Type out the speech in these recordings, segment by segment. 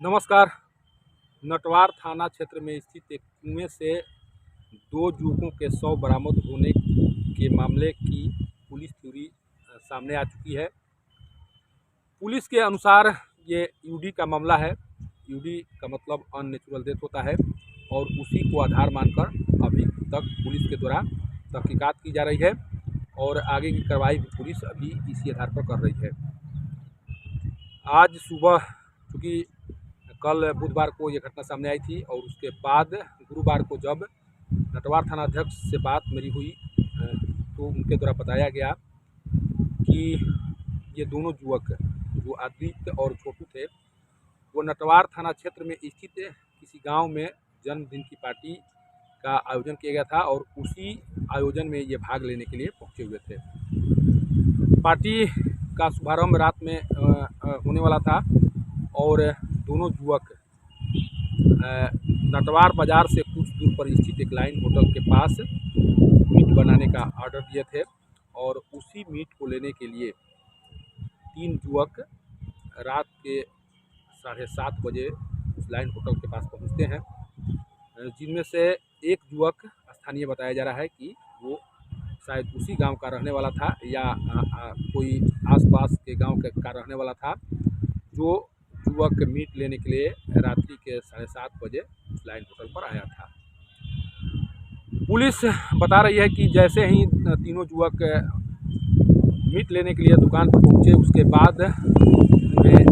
नमस्कार। नटवार थाना क्षेत्र में स्थित एक कुएं से 2 युवकों के शव बरामद होने के मामले की पुलिस थ्योरी सामने आ चुकी है। पुलिस के अनुसार ये यूडी का मामला है। यूडी का मतलब अननेचुरल डेथ होता है और उसी को आधार मानकर अभी तक पुलिस के द्वारा तहकीकात की जा रही है और आगे की कार्रवाई भी पुलिस अभी इसी आधार पर कर रही है। आज सुबह, चूँकि कल बुधवार को ये घटना सामने आई थी और उसके बाद गुरुवार को जब नटवार थाना अध्यक्ष से बात मेरी हुई तो उनके द्वारा बताया गया कि ये दोनों युवक जो आदित्य और छोटू थे वो नटवार थाना क्षेत्र में स्थित किसी गांव में जन्मदिन की पार्टी का आयोजन किया गया था और उसी आयोजन में ये भाग लेने के लिए पहुंचे हुए थे। पार्टी का शुभारंभ रात में होने वाला था और दोनों युवक नटवार बाज़ार से कुछ दूर पर स्थित एक लाइन होटल के पास मीट बनाने का ऑर्डर दिए थे और उसी मीट को लेने के लिए 3 युवक रात के 7:30 बजे उस लाइन होटल के पास पहुंचते हैं, जिनमें से एक युवक स्थानीय बताया जा रहा है कि वो शायद उसी गांव का रहने वाला था या कोई आसपास के गांव का रहने वाला था, जो युवक मीट लेने के लिए रात्रि के 7:30 बजे उस लाइन होटल पर आया था। पुलिस बता रही है कि जैसे ही तीनों युवक मीट लेने के लिए दुकान पर पहुंचे, उसके बाद उन्हें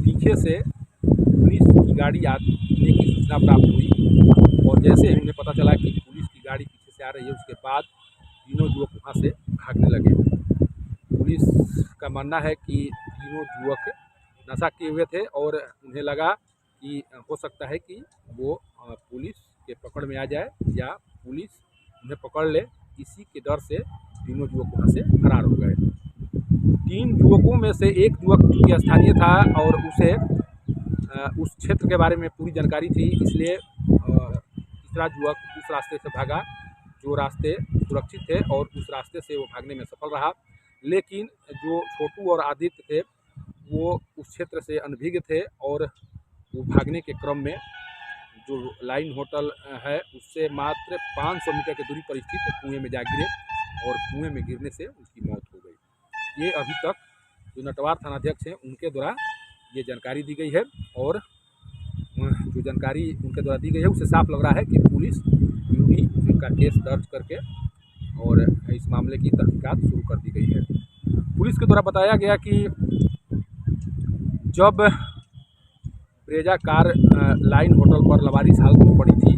पीछे से पुलिस की गाड़ी आने की सूचना प्राप्त हुई और जैसे ही उन्हें पता चला कि पुलिस की गाड़ी पीछे से आ रही है, उसके बाद तीनों युवक वहाँ से भागने लगे। पुलिस का मानना है कि तीनों युवक नशा किए हुए थे और उन्हें लगा कि हो सकता है कि वो पुलिस के पकड़ में आ जाए या पुलिस उन्हें पकड़ ले, इसी के डर से तीनों युवक वहाँ से फरार हो गए। 3 युवकों में से एक युवक चूँकि स्थानीय था और उसे उस क्षेत्र के बारे में पूरी जानकारी थी, इसलिए तीसरा युवक उस रास्ते से भागा जो रास्ते सुरक्षित थे और उस रास्ते से वो भागने में सफल रहा। लेकिन जो छोटू और आदित्य थे वो उस क्षेत्र से अनभिज्ञ थे और वो भागने के क्रम में जो लाइन होटल है उससे मात्र 500 मीटर की दूरी पर स्थित कुएं में जा गिरे और कुएं में गिरने से उसकी मौत हो गई। ये अभी तक जो नटवार थानाध्यक्ष हैं उनके द्वारा ये जानकारी दी गई है और जो जानकारी उनके द्वारा दी गई है उससे साफ लग रहा है कि पुलिस यूडी का केस दर्ज करके और इस मामले की तहकीकात शुरू कर दी गई है। पुलिस के द्वारा बताया गया कि जब ब्रेजा कार लाइन होटल पर लवारिस हालत में पड़ी थी,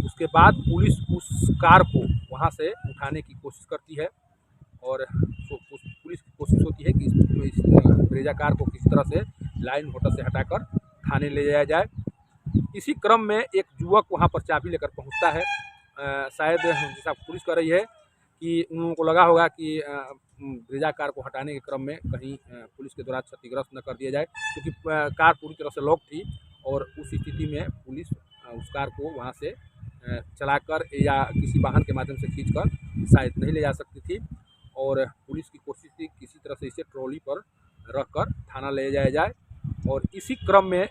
उसके बाद पुलिस उस कार को वहां से उठाने की कोशिश करती है और पुलिस की कोशिश होती है कि इस ब्रेजा कार को किसी तरह से लाइन होटल से हटाकर थाने ले जाया जाए। इसी क्रम में एक युवक वहां पर चाबी लेकर पहुंचता है। शायद जैसा पुलिस कह रही है कि उन लोगों को लगा होगा कि ब्रेजा कार को हटाने के क्रम में कहीं पुलिस के द्वारा क्षतिग्रस्त न कर दिया जाए, क्योंकि कार पूरी तरह से लॉक थी और उस स्थिति में पुलिस उस कार को वहां से चलाकर या किसी वाहन के माध्यम से खींचकर शायद नहीं ले जा सकती थी और पुलिस की कोशिश थी किसी तरह से इसे ट्रॉली पर रखकर थाना ले जाया जाए। और इसी क्रम में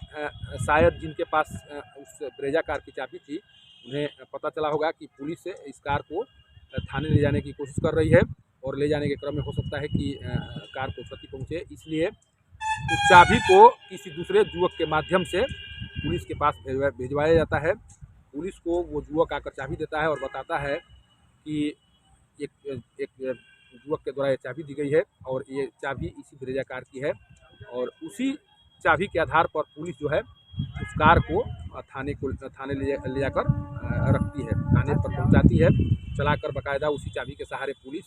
शायद जिनके पास उस ब्रेजा कार की चाबी थी उन्हें पता चला होगा कि पुलिस इस कार को थाने ले जाने की कोशिश कर रही है और ले जाने के क्रम में हो सकता है कि कार को क्षति पहुंचे, इसलिए उस चाबी को किसी दूसरे युवक के माध्यम से पुलिस के पास भिजवाया जाता है। पुलिस को वो युवक आकर चाबी देता है और बताता है कि एक युवक के द्वारा ये चाबी दी गई है और ये चाबी इसी ब्रेजा कार की है और उसी चाबी के आधार पर पुलिस जो है उस कार को थाने ले जाकर रखती है, थाने पर पहुंचाती है, चलाकर बाकायदा उसी चाबी के सहारे पुलिस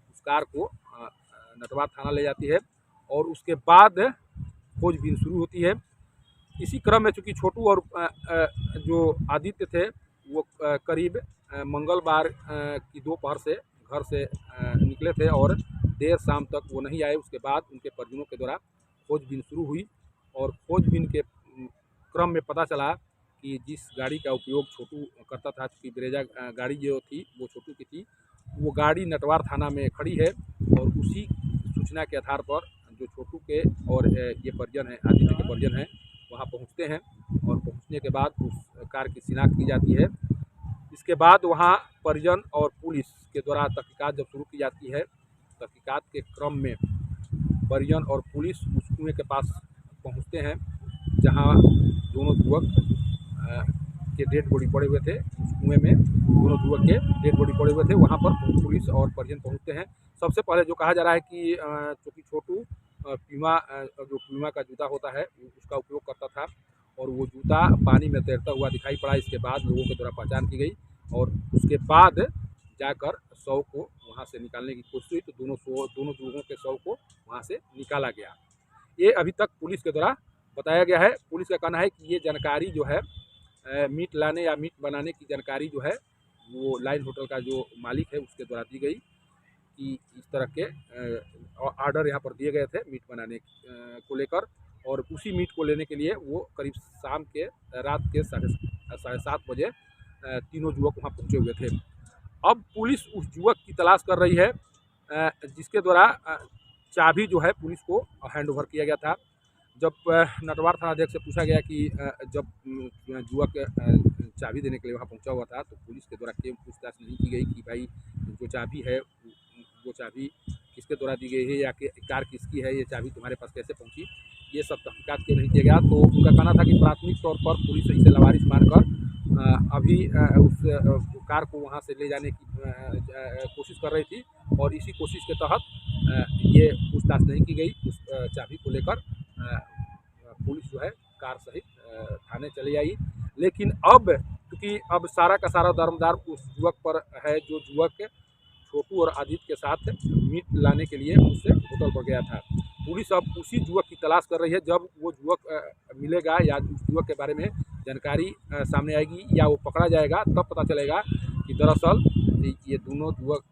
उस कार को नटवार थाना ले जाती है और उसके बाद खोजबीन शुरू होती है। इसी क्रम में चूँकि छोटू और जो आदित्य थे वो करीब मंगलवार की दोपहर से घर से निकले थे और देर शाम तक वो नहीं आए। उसके बाद उनके परिजनों के द्वारा खोजबीन शुरू हुई और खोजबीन के क्रम में पता चला कि जिस गाड़ी का उपयोग छोटू करता था, चूँकि ब्रेजा गाड़ी जो थी वो छोटू की थी, वो गाड़ी नटवार थाना में खड़ी है और उसी सूचना के आधार पर जो छोटू के और ये परिजन हैं, आदित्य के परिजन हैं, वहाँ पहुँचते हैं और पहुँचने के बाद उस कार की शिनाख्त की जाती है। इसके बाद वहाँ परिजन और पुलिस के द्वारा तहकीकात जब शुरू की जाती है, तहकीकात के क्रम में परिजन और पुलिस उस कुएँ के पास पहुँचते हैं जहाँ दोनों युवक के डेड बॉडी पड़े हुए थे। उस कुएँ में दोनों युवक के डेड बॉडी पड़े हुए थे, वहाँ पर पुलिस और परिजन पहुँचते हैं। सबसे पहले जो कहा जा रहा है कि चूँकि छोटू जो प्यूमा का जूता होता है उसका उपयोग करता था और वो जूता पानी में तैरता हुआ दिखाई पड़ा। इसके बाद लोगों के द्वारा पहचान की गई और उसके बाद जाकर शव को वहाँ से निकालने की कोशिश हुई, तो दोनों लोगों के शव को वहाँ से निकाला गया। ये अभी तक पुलिस के द्वारा बताया गया है। पुलिस का कहना है कि ये जानकारी जो है मीट लाने या मीट बनाने की जानकारी जो है वो लाइन होटल का जो मालिक है उसके द्वारा दी गई कि इस तरह के ऑर्डर यहाँ पर दिए गए थे मीट बनाने को लेकर, और उसी मीट को लेने के लिए वो करीब शाम के रात के साढ़े 7 बजे तीनों युवक वहाँ पहुँचे हुए थे। अब पुलिस उस युवक की तलाश कर रही है जिसके द्वारा चाबी जो है पुलिस को हैंड ओवर किया गया था। जब नटवार थानाध्यक्ष से पूछा गया कि जब युवक चाबी देने के लिए वहाँ पहुँचा हुआ था तो पुलिस के द्वारा क्यों पूछताछ नहीं की गई कि भाई जो चाबी है वो चाबी किसके द्वारा दी गई है या कि कार किसकी है, ये चाबी तुम्हारे पास कैसे पहुँची, ये सब तहकीकात क्यों नहीं किया गया। तो उनका कहना था कि प्राथमिक तौर पर पुलिस इसे लावारिस मानकर अभी उस कार को वहाँ से ले जाने की कोशिश कर रही थी और इसी कोशिश के तहत ये पूछताछ नहीं की गई। उस चाबी को लेकर पुलिस जो है कार सहित थाने चली आई। लेकिन अब क्योंकि अब सारा का सारा दारोमदार उस युवक पर है जो युवक छोटू और आदित्य के साथ मीट लाने के लिए उससे होटल पर गया था। पुलिस अब उसी युवक की तलाश कर रही है। जब वो युवक मिलेगा या उस युवक के बारे में जानकारी सामने आएगी या वो पकड़ा जाएगा तब पता चलेगा कि दरअसल ये दोनों युवक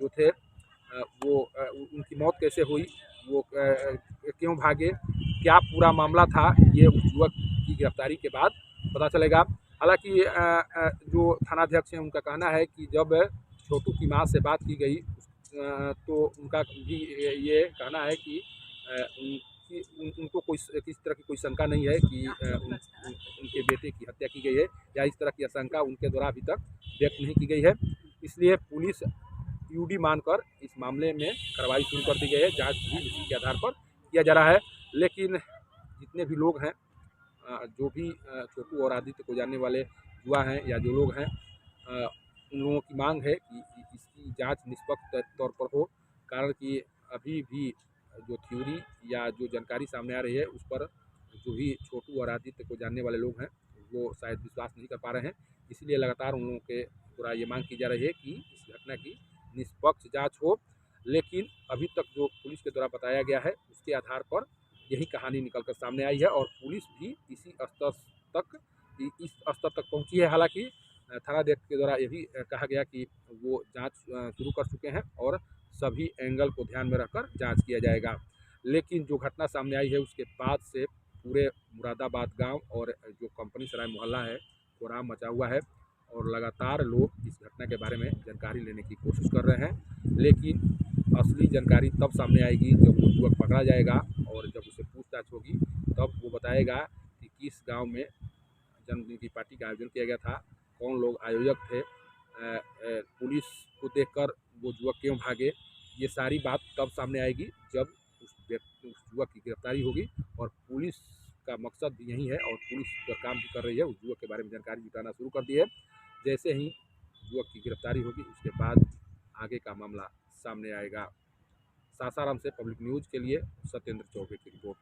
जो थे वो उनकी मौत कैसे हुई, वो क्यों भागे, क्या पूरा मामला था, ये उस युवक की गिरफ्तारी के बाद पता चलेगा। हालांकि जो थानाध्यक्ष हैं उनका कहना है कि जब छोटू की मां से बात की गई तो उनका भी ये कहना है कि उनको किसी तरह की कोई शंका नहीं है कि उनके बेटे की हत्या की गई है या इस तरह की आशंका उनके द्वारा अभी तक व्यक्त नहीं की गई है। इसलिए पुलिस यूडी मानकर इस मामले में कार्रवाई शुरू कर दी गई है। जांच भी उसी के आधार पर किया जा रहा है। लेकिन जितने भी लोग हैं जो भी छोटू और आदित्य को जानने वाले युवा हैं या जो लोग हैं उन लोगों की मांग है कि इसकी जांच निष्पक्ष तौर पर हो, कारण कि अभी भी जो थ्योरी या जो जानकारी सामने आ रही है उस पर जो भी छोटू और आदित्य को जानने वाले लोग हैं वो शायद विश्वास नहीं कर पा रहे हैं। इसलिए लगातार उन लोगों के द्वारा ये मांग की जा रही है कि इस घटना की निष्पक्ष जाँच हो। लेकिन अभी तक जो पुलिस के द्वारा बताया गया है उसके आधार पर यही कहानी निकल कर सामने आई है और पुलिस भी इस स्तर तक पहुँची है। हालांकि थानाध्यक्ष के द्वारा ये भी कहा गया कि वो जांच शुरू कर चुके हैं और सभी एंगल को ध्यान में रखकर जांच किया जाएगा। लेकिन जो घटना सामने आई है उसके बाद से पूरे मुरादाबाद गांव और जो कंपनी सराय मोहल्ला है कोहराम मचा हुआ है और लगातार लोग इस घटना के बारे में जानकारी लेने की कोशिश कर रहे हैं। लेकिन असली जानकारी तब सामने आएगी जब वो युवक पकड़ा जाएगा और जब उसे पूछताछ होगी तब वो बताएगा कि किस गाँव में जन्मदिन की पार्टी का आयोजन किया गया था, कौन लोग आयोजक थे, पुलिस को देखकर वो युवक क्यों भागे। ये सारी बात तब सामने आएगी जब उस युवक की गिरफ्तारी होगी और पुलिस का मकसद भी यही है और पुलिस जो काम भी कर रही है उस युवक के बारे में जानकारी जुटाना शुरू कर दी है। जैसे ही युवक की गिरफ्तारी होगी उसके बाद आगे का मामला सामने आएगा। सासाराम से पब्लिक न्यूज़ के लिए सत्येंद्र चौबे की रिपोर्ट।